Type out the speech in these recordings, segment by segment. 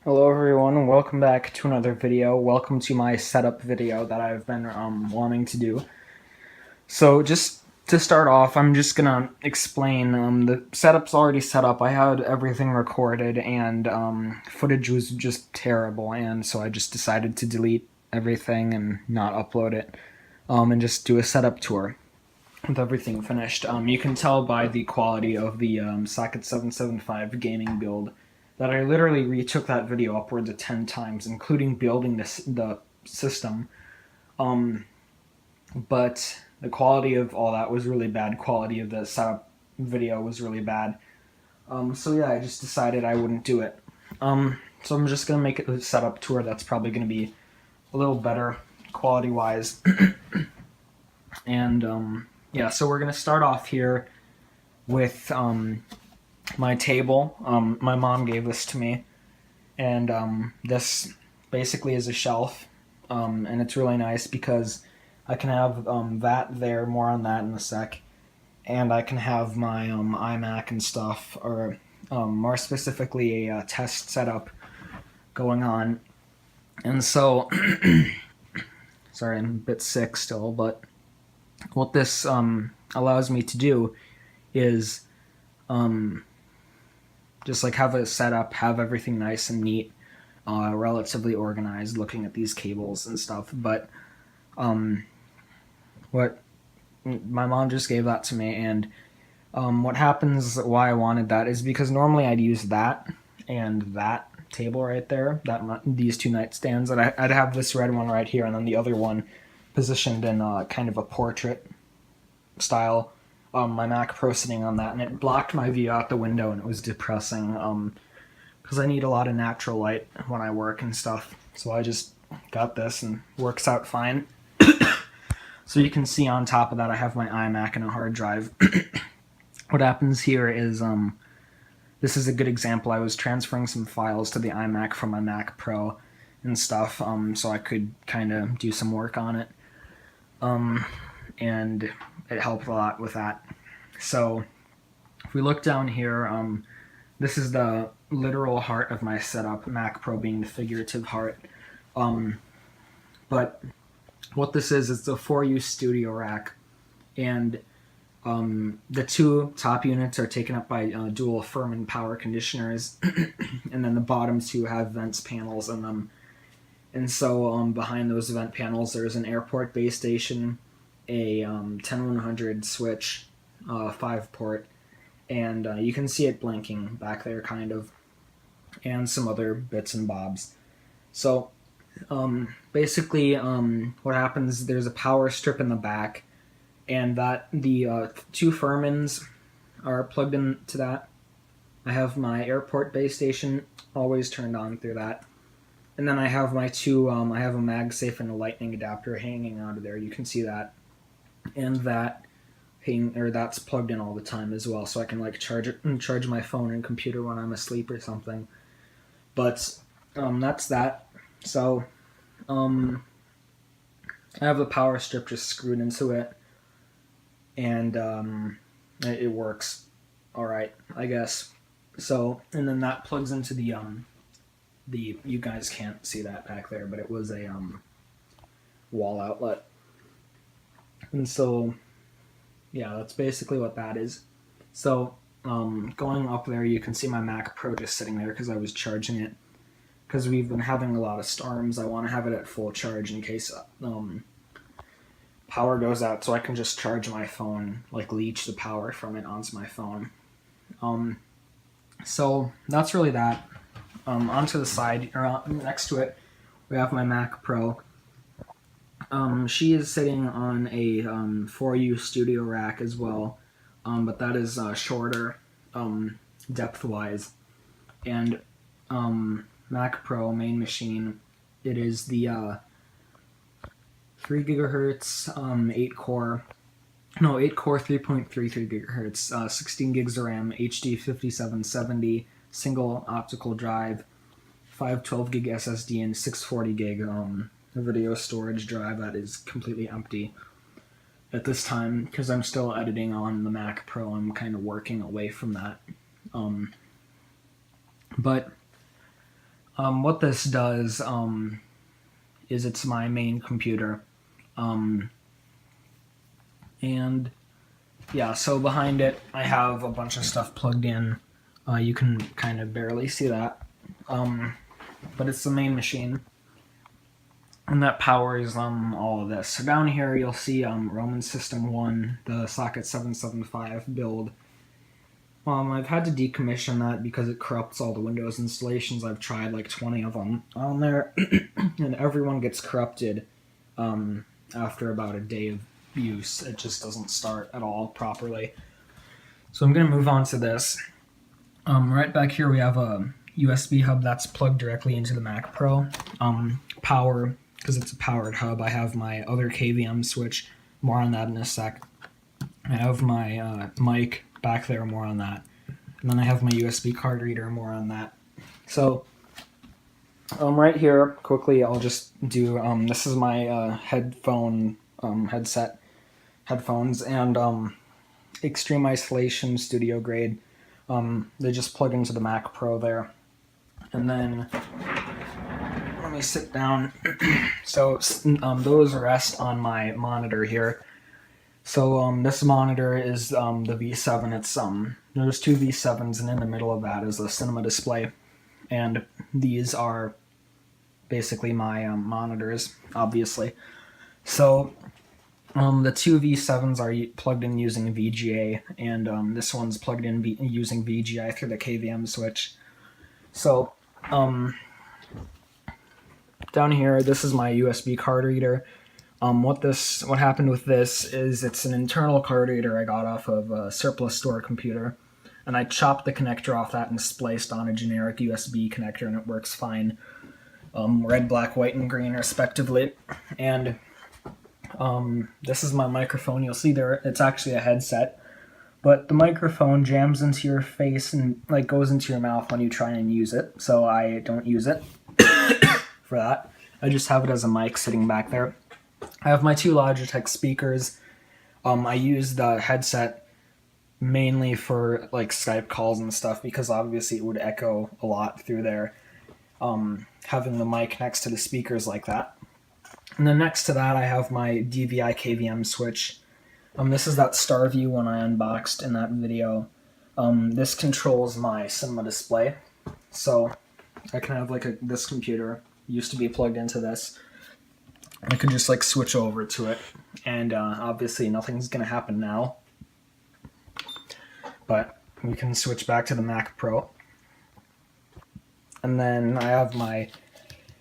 Hello everyone and welcome back to another video. Welcome to my setup video that I've been wanting to do. So just to start off, I'm just gonna explain, the setup's already set up. I had everything recorded and footage was just terrible, and so I just decided to delete everything and not upload it and just do a setup tour with everything finished. You can tell by the quality of the Socket 775 gaming build that I literally retook that video upwards of 10 times, including building the system. But the quality of all that was really bad. Quality of the setup video was really bad. So yeah, I just decided I wouldn't do it. So I'm just gonna make it a setup tour that's probably gonna be a little better quality-wise. And yeah, so we're gonna start off here with my table. My mom gave this to me, and this basically is a shelf, and it's really nice because I can have that there, more on that in a sec, and I can have my iMac and stuff, or more specifically a test setup going on. And so, sorry, I'm a bit sick still, but what this allows me to do is just like have a setup, have everything nice and neat, relatively organized, looking at these cables and stuff. But what my mom just gave that to me, and what happens, why I wanted that is because normally I'd use that and that table right there, these two nightstands, and I'd have this red one right here, and then the other one positioned in kind of a portrait style. My Mac Pro sitting on that, and it blocked my view out the window, and it was depressing because I need a lot of natural light when I work and stuff. So I just got this, and works out fine. So you can see on top of that I have my iMac and a hard drive. What happens here is this is a good example. I was transferring some files to the iMac from my Mac Pro and stuff, so I could kind of do some work on it. And it helped a lot with that. So if we look down here, this is the literal heart of my setup, Mac Pro being the figurative heart. But what this is, it's a 4U studio rack, and the two top units are taken up by dual Furman power conditioners, and then the bottom two have vents panels in them. And so behind those vent panels, there's an airport base station, a 10100 switch, 5-port, and you can see it blinking back there, kind of, and some other bits and bobs. So basically, what happens, there's a power strip in the back, and that the two Furmans are plugged into that. I have my airport base station always turned on through that. And then I have my two, I have a MagSafe and a lightning adapter hanging out of there. You can see that. And that's plugged in all the time as well, so I can like charge my phone and computer when I'm asleep or something. But that's that. So I have the power strip just screwed into it, and it works all right, I guess. So, and then that plugs into the you guys can't see that back there, but it was a wall outlet. And so, yeah, that's basically what that is. So, going up there, you can see my Mac Pro just sitting there because I was charging it. Because we've been having a lot of storms, I want to have it at full charge in case power goes out, so I can just charge my phone, like leech the power from it onto my phone. So that's really that. Onto the side, or next to it, we have my Mac Pro. She is sitting on a 4U studio rack as well, but that is shorter depth-wise. And Mac Pro main machine, it is the 3 gigahertz 8 core 3.33 gigahertz 16 gigs of RAM, HD 5770, single optical drive, 512 gig SSD, and 640 gig video storage drive that is completely empty at this time because I'm still editing on the Mac Pro. I'm kind of working away from that. But What this does is it's my main computer. And yeah, so behind it I have a bunch of stuff plugged in. You can kind of barely see that. But it's the main machine. And that powers all of this. So down here you'll see Roman System 1, the socket 775 build. I've had to decommission that because it corrupts all the Windows installations. I've tried like 20 of them on there, and everyone gets corrupted after about a day of use. It just doesn't start at all properly. So I'm going to move on to this. Right back here we have a USB hub that's plugged directly into the Mac Pro. Power, because it's a powered hub. I have my other KVM switch, more on that in a sec. I have my mic back there, more on that. And then I have my USB card reader, more on that. So, right here, quickly, I'll just do, this is my headphone, headphones, and Extreme Isolation Studio Grade. They just plug into the Mac Pro there. And then, let me sit down. So, those rest on my monitor here. So this monitor is the V7. It's there's two V7s, and in the middle of that is a cinema display, and these are basically my monitors, obviously. So the two V7s are plugged in using VGA, and this one's plugged in using VGI through the KVM switch. So down here, this is my USB card reader. What happened with this is it's an internal card reader I got off of a surplus store computer, and I chopped the connector off that and spliced on a generic USB connector, and it works fine. Red, black, white, and green respectively. And this is my microphone. You'll see there it's actually a headset, but the microphone jams into your face and like goes into your mouth when you try and use it, so I don't use it for that. I just have it as a mic sitting back there. I have my two Logitech speakers. I use the headset mainly for like Skype calls and stuff because obviously it would echo a lot through there. Having the mic next to the speakers like that. And then next to that I have my DVI KVM switch. This is that StarView one I unboxed in that video. This controls my cinema display. So I can have like this computer used to be plugged into this. I could just like switch over to it, and obviously nothing's gonna happen now, but we can switch back to the Mac Pro. And then I have my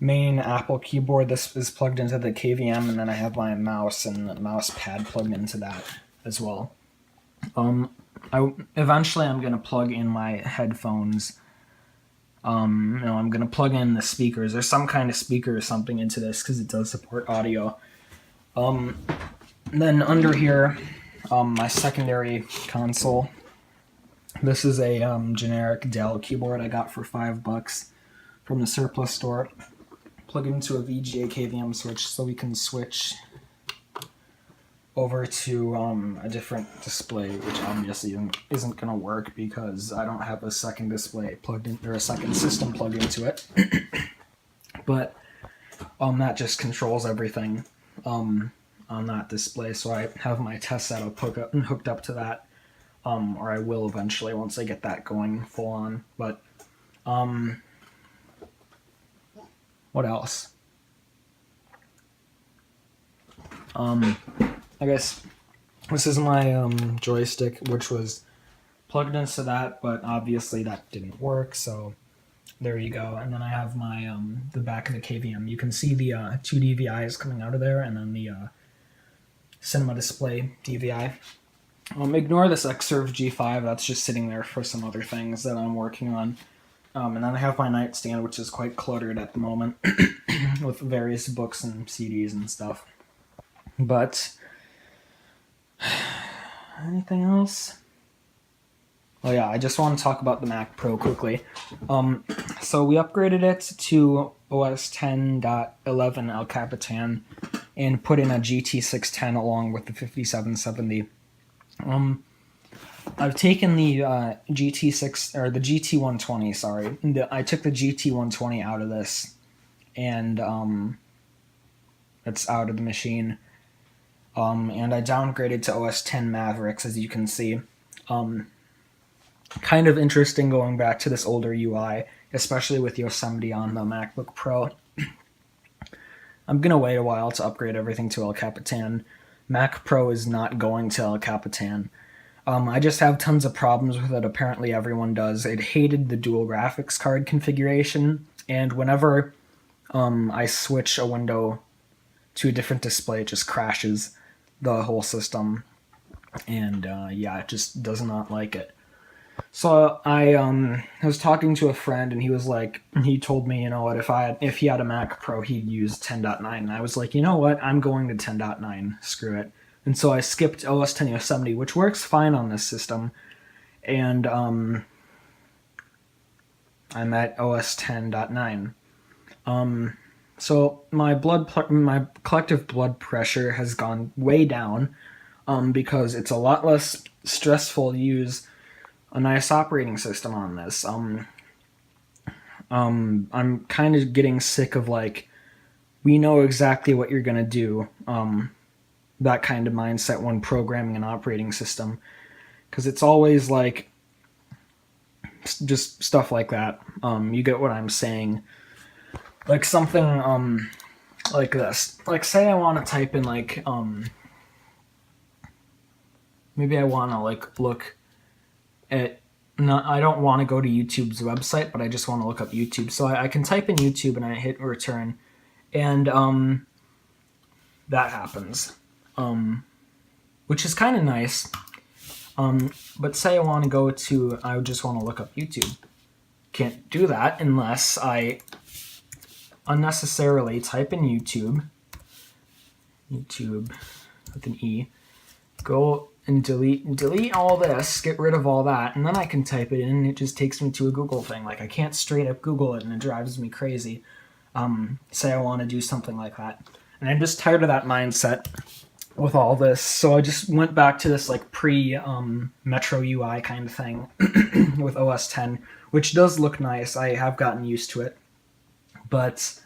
main Apple keyboard. This is plugged into the KVM, and then I have my mouse and the mouse pad plugged into that as well. Eventually I'm gonna plug in my headphones. I'm going to plug in the speakers. There's some kind of speaker or something into this because it does support audio. Then under here, my secondary console. This is a generic Dell keyboard I got for $5 from the surplus store. Plug it into a VGA KVM switch so we can switch over to a different display, which obviously isn't going to work because I don't have a second display plugged in, or a second system plugged into it. But that just controls everything on that display. So I have my test setup hooked up to that, or I will eventually once I get that going full on. But what else? I guess this is my joystick, which was plugged into that, but obviously that didn't work, so there you go. And then I have my the back of the KVM. You can see the two DVIs coming out of there, and then the cinema display DVI. Ignore this Xserve G5, that's just sitting there for some other things that I'm working on. And then I have my nightstand, which is quite cluttered at the moment with various books and CDs and stuff. But anything else? Oh yeah, I just want to talk about the Mac Pro quickly. So we upgraded it to OS 10.11 El Capitan and put in a GT610 along with the 5770. I've taken the GT6 or the GT120. Sorry, I took the GT120 out of this, and it's out of the machine. And I downgraded to OS 10 Mavericks, as you can see. Kind of interesting going back to this older UI, especially with Yosemite on the MacBook Pro. I'm going to wait a while to upgrade everything to El Capitan. Mac Pro is not going to El Capitan. I just have tons of problems with it. Apparently everyone does. It hated the dual graphics card configuration, and whenever I switch a window to a different display, it just crashes the whole system. And yeah, it just does not like it. So I was talking to a friend, and he was like, he told me, you know what, if he had a Mac Pro, he'd use 10.9. And I was like, you know what, I'm going to 10.9. Screw it. And so I skipped OS 10 Yosemite, which works fine on this system. And I'm at OS 10.9. So my collective blood pressure has gone way down because it's a lot less stressful to use a nice operating system on this. I'm kind of getting sick of, like, we know exactly what you're gonna do, that kind of mindset when programming an operating system, because it's always like just stuff like that. You get what I'm saying? Like something like this. Like, say I want to type in, like, maybe I want to, like, look at, I don't want to go to YouTube's website, but I just want to look up YouTube. So I can type in YouTube and I hit return, and that happens, which is kind of nice. But say I want to go to, I just want to look up YouTube. Can't do that unless I unnecessarily type in YouTube with an E, go and delete all this, get rid of all that, and then I can type it in, and it just takes me to a Google thing. Like, I can't straight up Google it, and it drives me crazy. Say I want to do something like that. And I'm just tired of that mindset with all this, so I just went back to this, like, pre-Metro UI kind of thing with OS 10, which does look nice. I have gotten used to it, but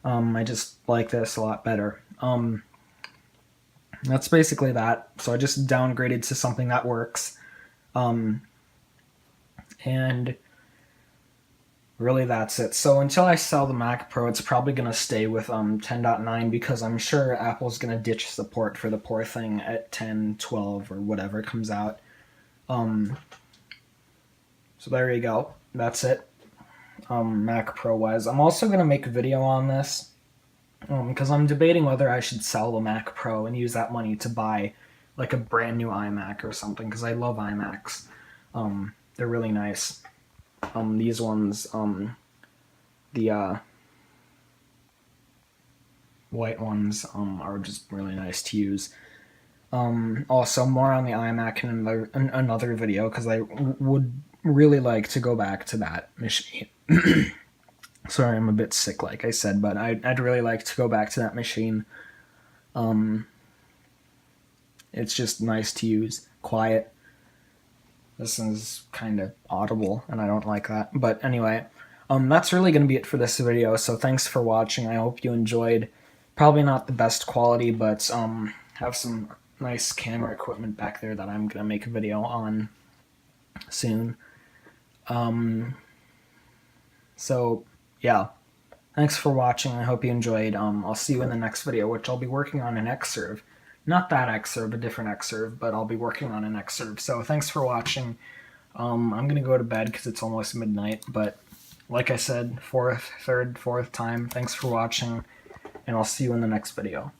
I just like this a lot better. That's basically that. So I just downgraded to something that works. And really that's it. So until I sell the Mac Pro, it's probably going to stay with 10.9, because I'm sure Apple's going to ditch support for the poor thing at 10, 12, or whatever comes out. So there you go. That's it. Mac Pro wise. I'm also going to make a video on this, because I'm debating whether I should sell the Mac Pro and use that money to buy, like, a brand new iMac or something, because I love iMacs. They're really nice. These ones, the white ones, are just really nice to use. Also, more on the iMac in another video, because I would really like to go back to that machine. Sorry, I'm a bit sick, like I said, but I'd really like to go back to that machine. It's just nice to use, quiet. This is kind of audible, and I don't like that. But anyway, that's really going to be it for this video, so thanks for watching. I hope you enjoyed. Probably not the best quality, but have some nice camera equipment back there that I'm going to make a video on soon. So, yeah. Thanks for watching. I hope you enjoyed. I'll see you in the next video, which I'll be working on an Xserve. Not that Xserve, a different Xserve, but I'll be working on an Xserve. So thanks for watching. I'm going to go to bed because it's almost midnight, but like I said, fourth time, thanks for watching, and I'll see you in the next video.